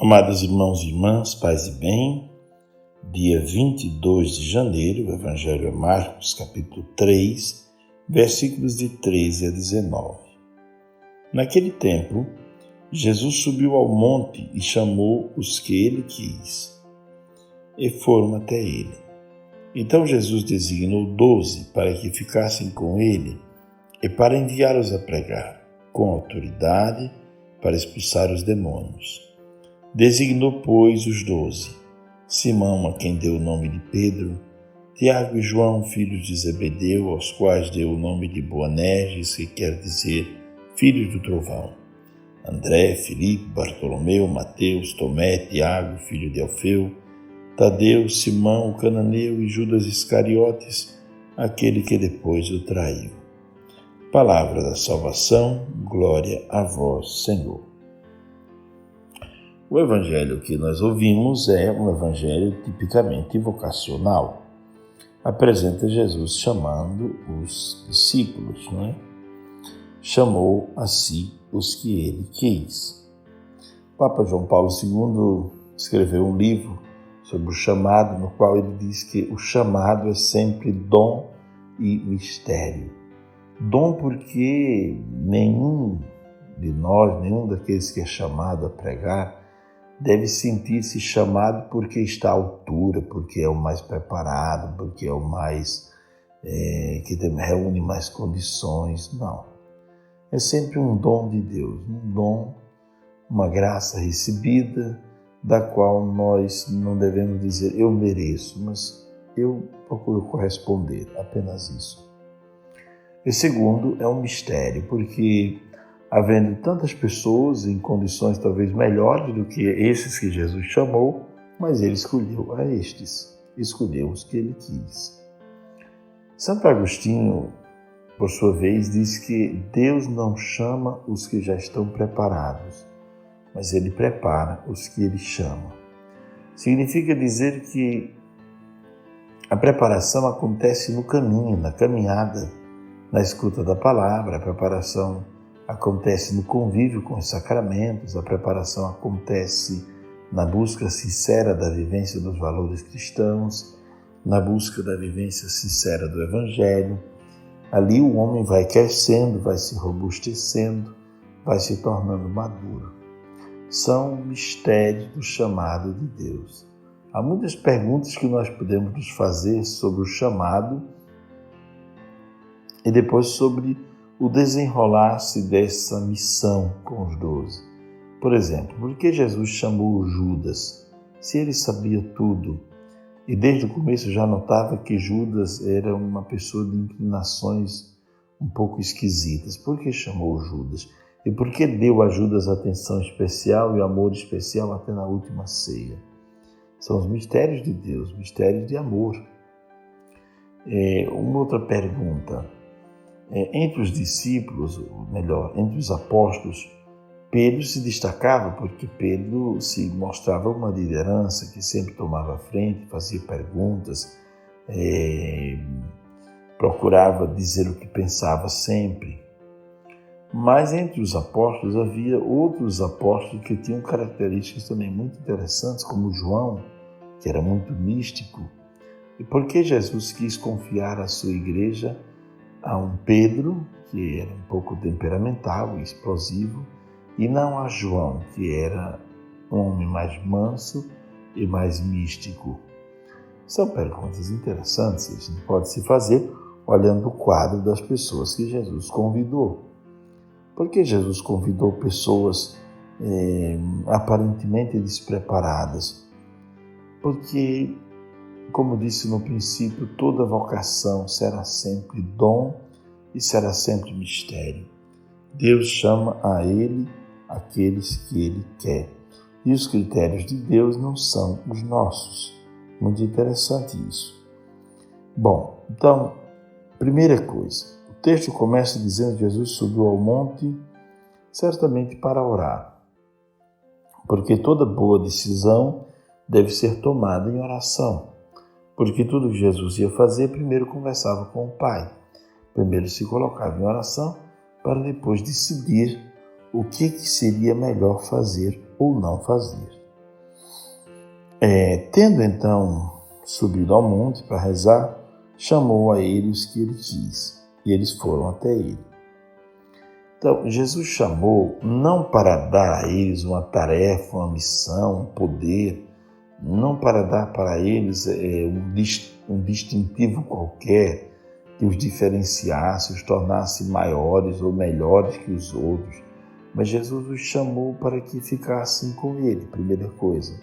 Amados irmãos e irmãs, paz e bem, dia 22 de janeiro, o Evangelho é Marcos, capítulo 3, versículos de 13 a 19. Naquele tempo, Jesus subiu ao monte e chamou os que ele quis, e foram até ele. Então Jesus designou 12 para que ficassem com ele e para enviá-los a pregar, com autoridade, para expulsar os demônios. Designou, pois, os 12, Simão, a quem deu o nome de Pedro, Tiago e João, filhos de Zebedeu, aos quais deu o nome de Boanerges, que quer dizer filhos do trovão, André, Filipe, Bartolomeu, Mateus, Tomé, Tiago, filho de Alfeu, Tadeu, Simão, o cananeu e Judas Iscariotes, aquele que depois o traiu. Palavra da salvação, glória a vós, Senhor. O evangelho que nós ouvimos é um evangelho tipicamente vocacional. Apresenta Jesus chamando os discípulos, não é? Chamou a si os que ele quis. O Papa João Paulo II escreveu um livro sobre o chamado, no qual ele diz que o chamado é sempre dom e mistério. Dom porque nenhum de nós, nenhum daqueles que é chamado a pregar, deve sentir-se chamado porque está à altura, porque é o mais preparado, porque é o mais que reúne mais condições. Não. É sempre um dom de Deus, um dom, uma graça recebida, da qual nós não devemos dizer eu mereço, mas eu procuro corresponder, apenas isso. E segundo, é um mistério, porque havendo tantas pessoas em condições talvez melhores do que esses que Jesus chamou, mas ele escolheu a estes, escolheu os que ele quis. Santo Agostinho, por sua vez, diz que Deus não chama os que já estão preparados, mas ele prepara os que ele chama. Significa dizer que a preparação acontece no caminho, na caminhada, na escuta da palavra. A preparação acontece no convívio com os sacramentos, a preparação acontece na busca sincera da vivência dos valores cristãos, na busca da vivência sincera do Evangelho. Ali o homem vai crescendo, vai se robustecendo, vai se tornando maduro. São mistérios do chamado de Deus. Há muitas perguntas que nós podemos nos fazer sobre o chamado e depois sobre o desenrolar-se dessa missão com os 12. Por exemplo, por que Jesus chamou Judas, se ele sabia tudo? E desde o começo já notava que Judas era uma pessoa de inclinações um pouco esquisitas. Por que chamou Judas? E por que deu a Judas atenção especial e amor especial até na última ceia? São os mistérios de Deus, mistérios de amor. Uma outra pergunta. Entre os discípulos, ou melhor, entre os apóstolos, Pedro se destacava porque Pedro se mostrava uma liderança que sempre tomava a frente, fazia perguntas, procurava dizer o que pensava sempre. Mas entre os apóstolos havia outros apóstolos que tinham características também muito interessantes, como João, que era muito místico. E por que Jesus quis confiar a sua igreja a um Pedro, que era um pouco temperamental e explosivo, e não a João, que era um homem mais manso e mais místico? São perguntas interessantes que a gente pode se fazer olhando o quadro das pessoas que Jesus convidou. Por que Jesus convidou pessoas aparentemente despreparadas? Porque, como disse no princípio, toda vocação será sempre dom e será sempre mistério. Deus chama a ele aqueles que ele quer. E os critérios de Deus não são os nossos. Muito interessante isso. Bom, então, primeira coisa. O texto começa dizendo que Jesus subiu ao monte certamente para orar. Porque toda boa decisão deve ser tomada em oração. Porque tudo que Jesus ia fazer, primeiro conversava com o Pai. Primeiro se colocava em oração para depois decidir o que seria melhor fazer ou não fazer. Tendo então subido ao monte para rezar, chamou a ele os que ele quis, e eles foram até ele. Então, Jesus chamou não para dar a eles uma tarefa, uma missão, um poder, não para dar para eles um distintivo qualquer que os diferenciasse, os tornasse maiores ou melhores que os outros, mas Jesus os chamou para que ficassem com ele, primeira coisa,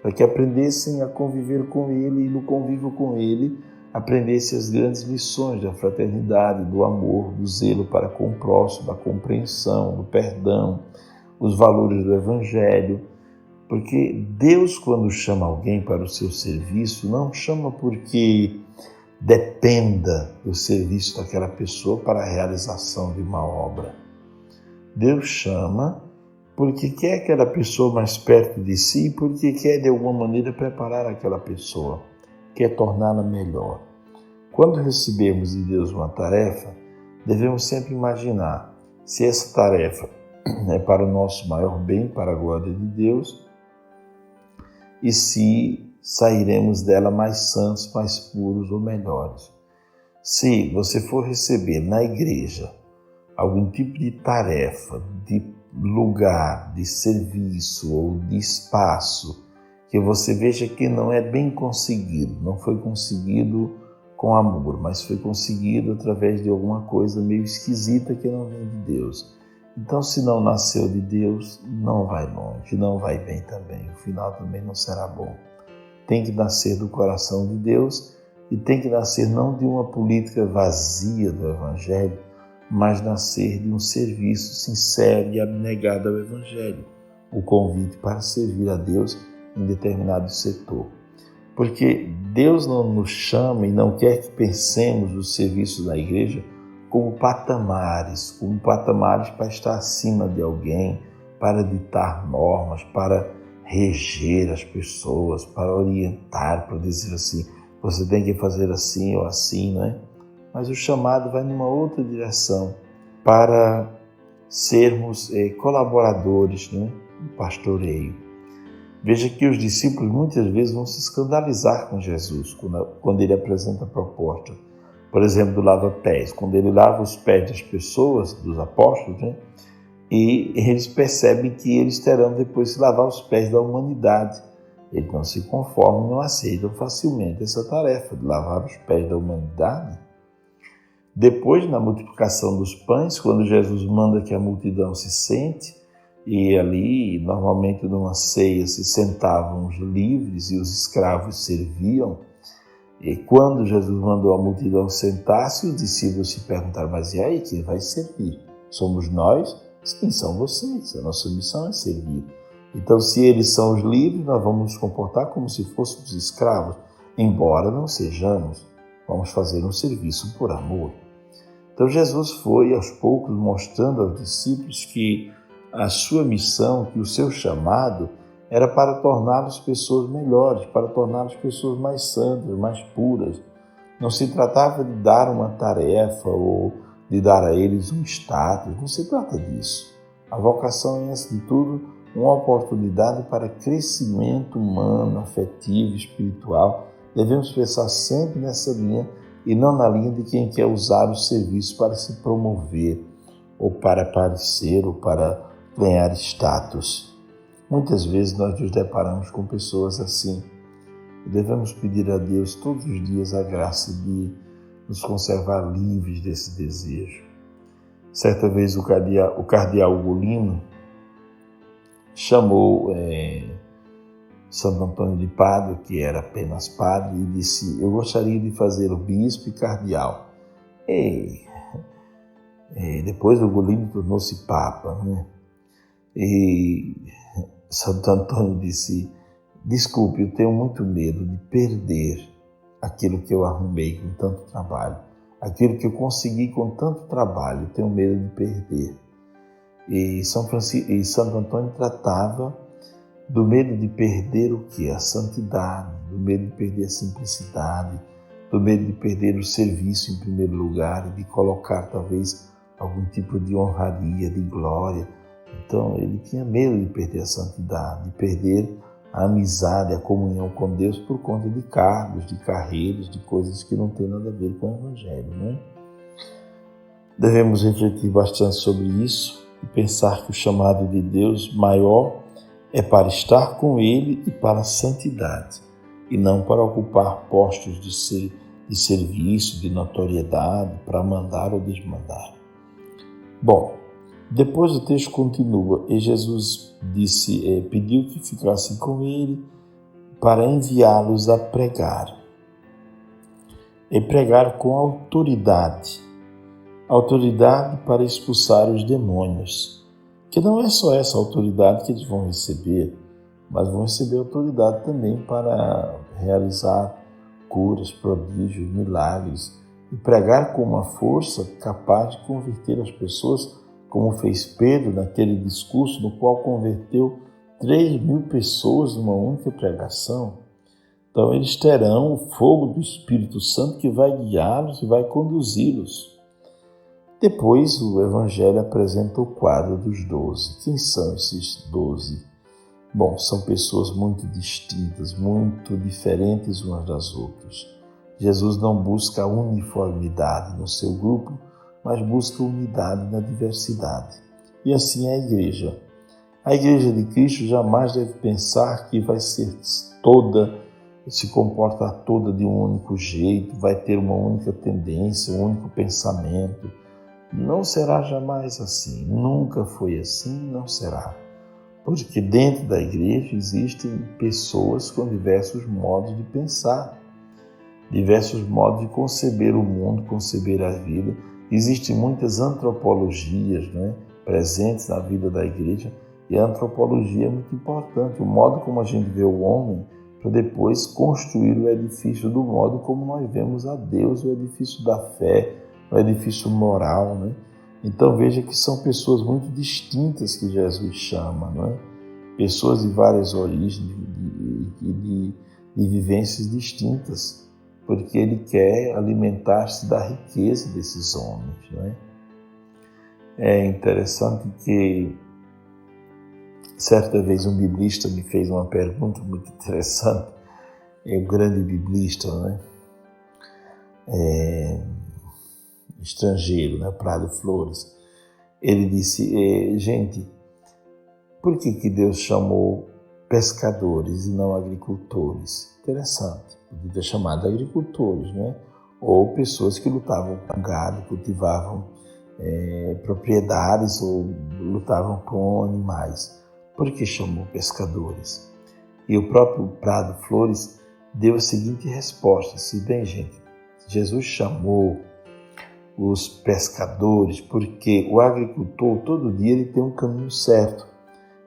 para que aprendessem a conviver com ele e no convívio com ele aprendessem as grandes lições da fraternidade, do amor, do zelo para com o próximo, da compreensão, do perdão, os valores do Evangelho. Porque Deus, quando chama alguém para o seu serviço, não chama porque dependa do serviço daquela pessoa para a realização de uma obra. Deus chama porque quer aquela pessoa mais perto de si, porque quer de alguma maneira preparar aquela pessoa, quer torná-la melhor. Quando recebemos de Deus uma tarefa, devemos sempre imaginar se essa tarefa é para o nosso maior bem, para a glória de Deus, e se sairemos dela mais santos, mais puros ou melhores. Se você for receber na igreja algum tipo de tarefa, de lugar, de serviço ou de espaço, que você veja que não é bem conseguido, não foi conseguido com amor, mas foi conseguido através de alguma coisa meio esquisita que não vem de Deus. Então, se não nasceu de Deus, não vai longe, não vai bem também. O final também não será bom. Tem que nascer do coração de Deus e tem que nascer não de uma política vazia do Evangelho, mas nascer de um serviço sincero e abnegado ao Evangelho, o convite para servir a Deus em determinado setor. Porque Deus não nos chama e não quer que pensemos o serviço da igreja como patamares para estar acima de alguém, para ditar normas, para reger as pessoas, para orientar, para dizer assim, você tem que fazer assim ou assim, não é? Mas o chamado vai numa outra direção, para sermos colaboradores, né, do pastoreio. Veja que os discípulos muitas vezes vão se escandalizar com Jesus quando ele apresenta a proposta. Por exemplo, do lava-pés, quando ele lava os pés das pessoas, dos apóstolos, né, e eles percebem que eles terão depois que lavar os pés da humanidade. Eles não se conformam, não aceitam facilmente essa tarefa de lavar os pés da humanidade. Depois, na multiplicação dos pães, quando Jesus manda que a multidão se sente, e ali, normalmente numa ceia, se sentavam os livres e os escravos serviam, e quando Jesus mandou a multidão sentar-se, os discípulos se perguntaram, mas e aí, quem vai servir? Somos nós? Sim, são vocês, a nossa missão é servir. Então, se eles são os livres, nós vamos nos comportar como se fôssemos escravos, embora não sejamos, vamos fazer um serviço por amor. Então Jesus foi aos poucos mostrando aos discípulos que a sua missão, que o seu chamado era para torná-los pessoas melhores, para torná-los pessoas mais santas, mais puras. Não se tratava de dar uma tarefa ou de dar a eles um status, não se trata disso. A vocação é, antes de tudo, uma oportunidade para crescimento humano, afetivo, espiritual. Devemos pensar sempre nessa linha e não na linha de quem quer usar o serviço para se promover, ou para aparecer, ou para ganhar status. Muitas vezes nós nos deparamos com pessoas assim e devemos pedir a Deus todos os dias a graça de nos conservar livres desse desejo. Certa vez o cardeal Ugolino chamou Santo Antônio de Pádua, que era apenas padre, e disse, eu gostaria de fazer o bispo e cardeal. Depois o Ugolino tornou-se papa, né? E Santo Antônio disse, desculpe, eu tenho muito medo de perder aquilo que eu arrumei com tanto trabalho, aquilo que eu consegui com tanto trabalho, eu tenho medo de perder. E Santo Antônio tratava do medo de perder o quê? A santidade, do medo de perder a simplicidade, do medo de perder o serviço em primeiro lugar e de colocar talvez algum tipo de honraria, de glória. Então ele tinha medo de perder a santidade, de perder a amizade, a comunhão com Deus por conta de cargos, de carreiras, de coisas que não têm nada a ver com o Evangelho, né? Devemos refletir bastante sobre isso e pensar que o chamado de Deus maior é para estar com Ele e para a santidade, e não para ocupar postos de serviço, de notoriedade, para mandar ou desmandar. Bom, depois o texto continua, e Jesus pediu que ficassem com ele para enviá-los a pregar. E pregar com autoridade para expulsar os demônios, que não é só essa autoridade que eles vão receber, mas vão receber autoridade também para realizar curas, prodígios, milagres, e pregar com uma força capaz de converter as pessoas, como fez Pedro naquele discurso no qual converteu 3.000 pessoas numa única pregação. Então eles terão o fogo do Espírito Santo que vai guiá-los e vai conduzi-los. Depois o Evangelho apresenta o quadro dos 12. Quem são esses 12? Bom, são pessoas muito distintas, muito diferentes umas das outras. Jesus não busca uniformidade no seu grupo, mas busca unidade na diversidade. E assim é a igreja. A igreja de Cristo jamais deve pensar que vai ser toda, se comportar toda de um único jeito, vai ter uma única tendência, um único pensamento. Não será jamais assim, nunca foi assim, não será. Porque dentro da igreja existem pessoas com diversos modos de pensar, diversos modos de conceber o mundo, conceber a vida. Existem muitas antropologias, presentes na vida da igreja, e a antropologia é muito importante, o modo como a gente vê o homem, para depois construir o edifício do modo como nós vemos a Deus, o edifício da fé, o edifício moral, Então veja que são pessoas muito distintas que Jesus chama, Pessoas de várias origens, de vivências distintas, porque ele quer alimentar-se da riqueza desses homens, É interessante que certa vez um biblista me fez uma pergunta muito interessante, um grande biblista, estrangeiro, Prado Flores. Ele disse, gente, por que Deus chamou pescadores e não agricultores? Interessante, podia ter chamado agricultores, ou pessoas que lutavam com gado, cultivavam propriedades ou lutavam com animais. Por que chamou pescadores? E o próprio Prado Flores deu a seguinte resposta, bem, gente, Jesus chamou os pescadores porque o agricultor todo dia ele tem um caminho certo.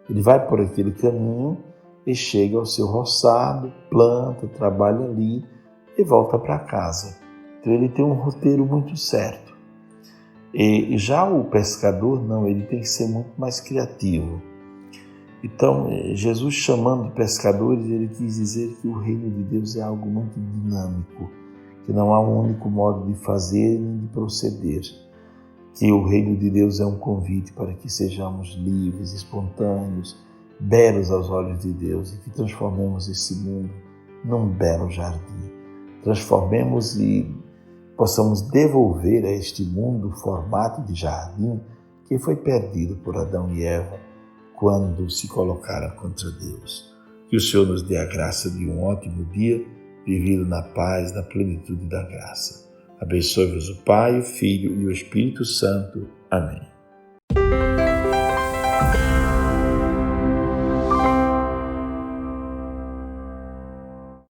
Ele vai por aquele caminho e chega ao seu roçado, planta, trabalha ali e volta para casa. Então ele tem um roteiro muito certo. E já o pescador não, ele tem que ser muito mais criativo. Então, Jesus chamando pescadores, ele quis dizer que o reino de Deus é algo muito dinâmico, que não há um único modo de fazer nem de proceder, que o reino de Deus é um convite para que sejamos livres, espontâneos, belos aos olhos de Deus e que transformemos esse mundo num belo jardim. Transformemos e possamos devolver a este mundo o formato de jardim que foi perdido por Adão e Eva quando se colocaram contra Deus. Que o Senhor nos dê a graça de um ótimo dia, vivido na paz, na plenitude da graça. Abençoe-vos o Pai, o Filho e o Espírito Santo. Amém.